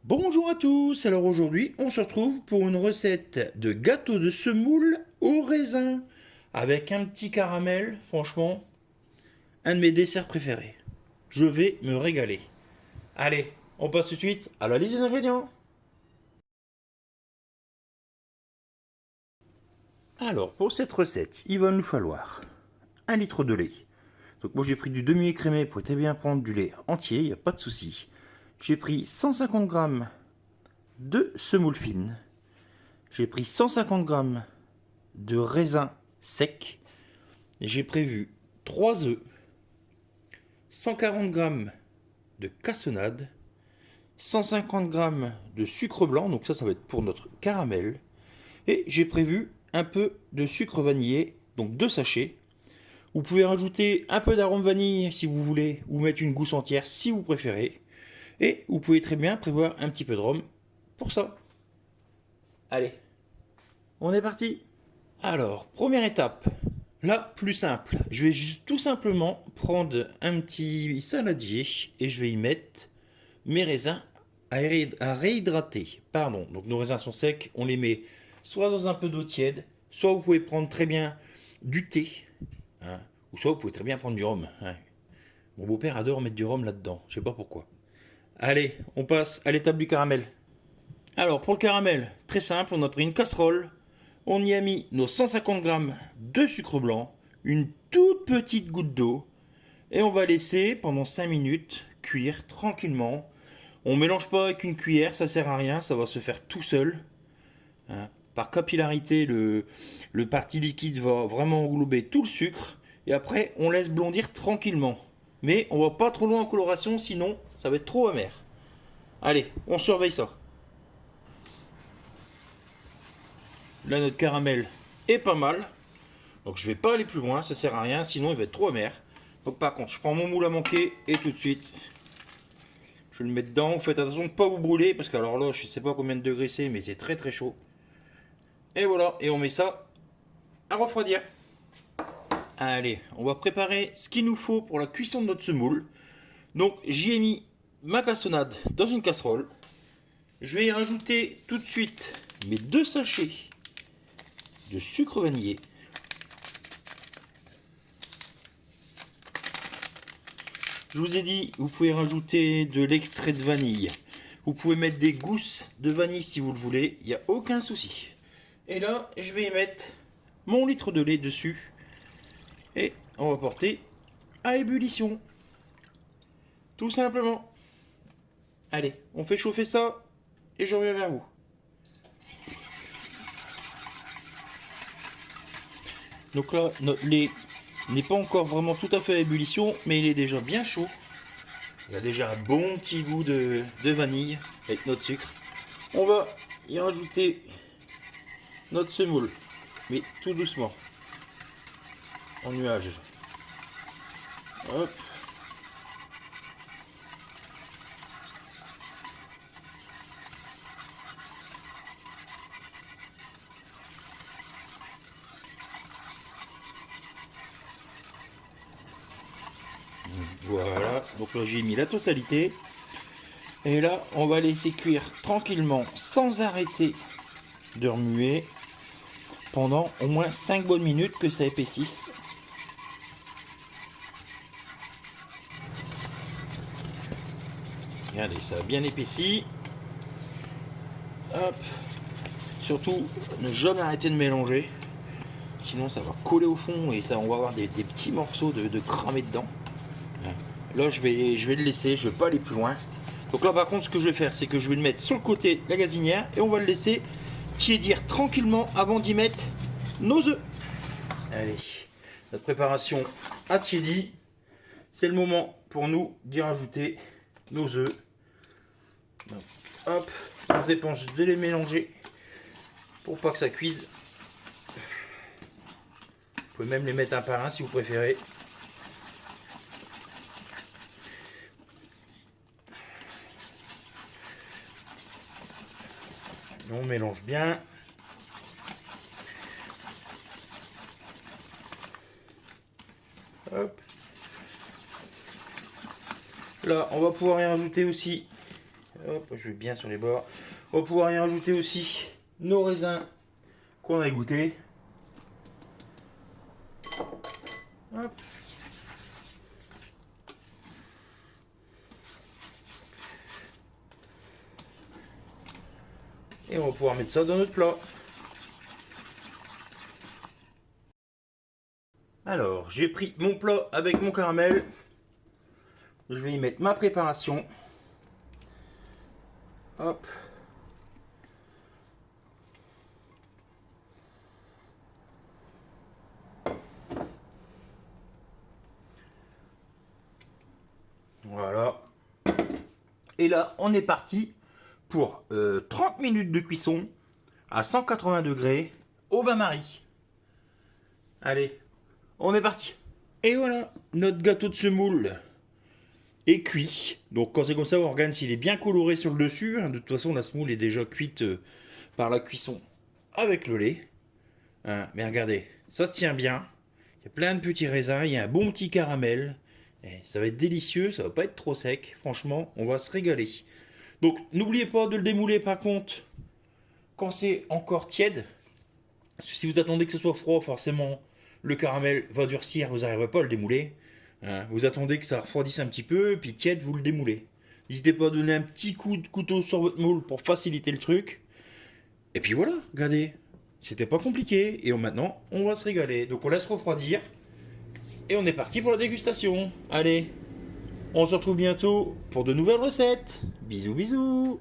Bonjour à tous, alors aujourd'hui on se retrouve pour une recette de gâteau de semoule au raisin avec un petit caramel, franchement, un de mes desserts préférés. Je vais me régaler. Allez, on passe tout de suite à la liste des ingrédients. Alors pour cette recette, il va nous falloir 1 litre de lait. Donc moi j'ai pris du demi-écrémé pour très bien prendre du lait entier, il n'y a pas de souci. J'ai pris 150 g de semoule fine. J'ai pris 150 g de raisin sec. J'ai prévu 3 œufs, 140 g de cassonade, 150 g de sucre blanc, donc ça va être pour notre caramel. Et j'ai prévu un peu de sucre vanillé, donc 2 sachets. Vous pouvez rajouter un peu d'arôme vanille si vous voulez, ou mettre une gousse entière si vous préférez. Et vous pouvez très bien prévoir un petit peu de rhum pour ça. Allez, on est parti. Alors, première étape, la plus simple. Je vais juste tout simplement prendre un petit saladier et je vais y mettre mes raisins à réhydrater. Pardon, donc nos raisins sont secs, on les met soit dans un peu d'eau tiède, soit vous pouvez prendre très bien du thé, hein, ou soit vous pouvez très bien prendre du rhum. Hein. Mon beau-père adore mettre du rhum là-dedans, je sais pas pourquoi. Allez, on passe à l'étape du caramel. Alors pour le caramel, très simple, on a pris une casserole, on y a mis nos 150 g de sucre blanc, une toute petite goutte d'eau, et on va laisser pendant 5 minutes cuire tranquillement. On mélange pas avec une cuillère, ça sert à rien, ça va se faire tout seul. Hein. Par capillarité, le parti liquide va vraiment englober tout le sucre, et après on laisse blondir tranquillement. Mais on va pas trop loin en coloration, sinon ça va être trop amer. Allez, on surveille ça. Là, notre caramel est pas mal. Donc je vais pas aller plus loin, ça sert à rien, sinon il va être trop amer. Donc par contre, je prends mon moule à manquer et tout de suite, je le mets dedans. Vous faites attention de ne pas vous brûler, parce que alors là, je sais pas combien de degrés c'est, mais c'est très très chaud. Et voilà, et on met ça à refroidir. Allez, on va préparer ce qu'il nous faut pour la cuisson de notre semoule. Donc j'y ai mis ma cassonade dans une casserole. Je vais y rajouter tout de suite mes 2 sachets de sucre vanillé. Je vous ai dit, vous pouvez rajouter de l'extrait de vanille. Vous pouvez mettre des gousses de vanille si vous le voulez, il n'y a aucun souci. Et là, je vais y mettre mon litre de lait dessus. Et on va porter à ébullition. Tout simplement. Allez, on fait chauffer ça et je reviens vers vous. Donc là, notre lait n'est pas encore vraiment tout à fait à ébullition, mais il est déjà bien chaud. Il y a déjà un bon petit goût de vanille avec notre sucre. On va y rajouter notre semoule, mais tout doucement, en nuage. Hop. Voilà, donc là j'ai mis la totalité. Et là, on va laisser cuire tranquillement, sans arrêter de remuer, pendant au moins 5 bonnes minutes que ça épaississe. Regardez, ça a bien épaissi. Hop. Surtout, ne jamais arrêter de mélanger. Sinon, ça va coller au fond et ça, on va avoir des petits morceaux de cramé dedans. Là, je vais le laisser, je ne vais pas aller plus loin. Donc là, par contre, ce que je vais faire, c'est que je vais le mettre sur le côté de la gazinière et on va le laisser tiédir tranquillement avant d'y mettre nos œufs. Allez, notre préparation a tiédi. C'est le moment pour nous d'y rajouter nos œufs. Donc, hop, on se dépêche de les mélanger pour pas que ça cuise. Vous pouvez même les mettre un par un si vous préférez. On mélange bien. Hop. Là, on va pouvoir y rajouter aussi Hop, je vais bien sur les bords. On va pouvoir y rajouter aussi nos raisins qu'on a goûté. Hop. Et on va pouvoir mettre ça dans notre plat. Alors, j'ai pris mon plat avec mon caramel. Je vais y mettre ma préparation. Hop. Voilà. Et là, on est parti pour 30 minutes de cuisson à 180 degrés au bain-marie. Allez, on est parti. Et voilà, notre gâteau de semoule est cuit. Donc quand c'est comme ça, on regarde s'il est bien coloré sur le dessus. De toute façon, la semoule est déjà cuite par la cuisson avec le lait. Hein, mais regardez, ça se tient bien. Il y a plein de petits raisins, il y a un bon petit caramel. Et ça va être délicieux, ça va pas être trop sec. Franchement, on va se régaler. Donc n'oubliez pas de le démouler par contre quand c'est encore tiède. Parce que si vous attendez que ce soit froid, forcément le caramel va durcir, vous n'arriverez pas à le démouler. Hein, vous attendez que ça refroidisse un petit peu, puis tiède, vous le démoulez. N'hésitez pas à donner un petit coup de couteau sur votre moule pour faciliter le truc. Et puis voilà, regardez, c'était pas compliqué. Et maintenant, on va se régaler. Donc on laisse refroidir. Et on est parti pour la dégustation. Allez, on se retrouve bientôt pour de nouvelles recettes. Bisous bisous.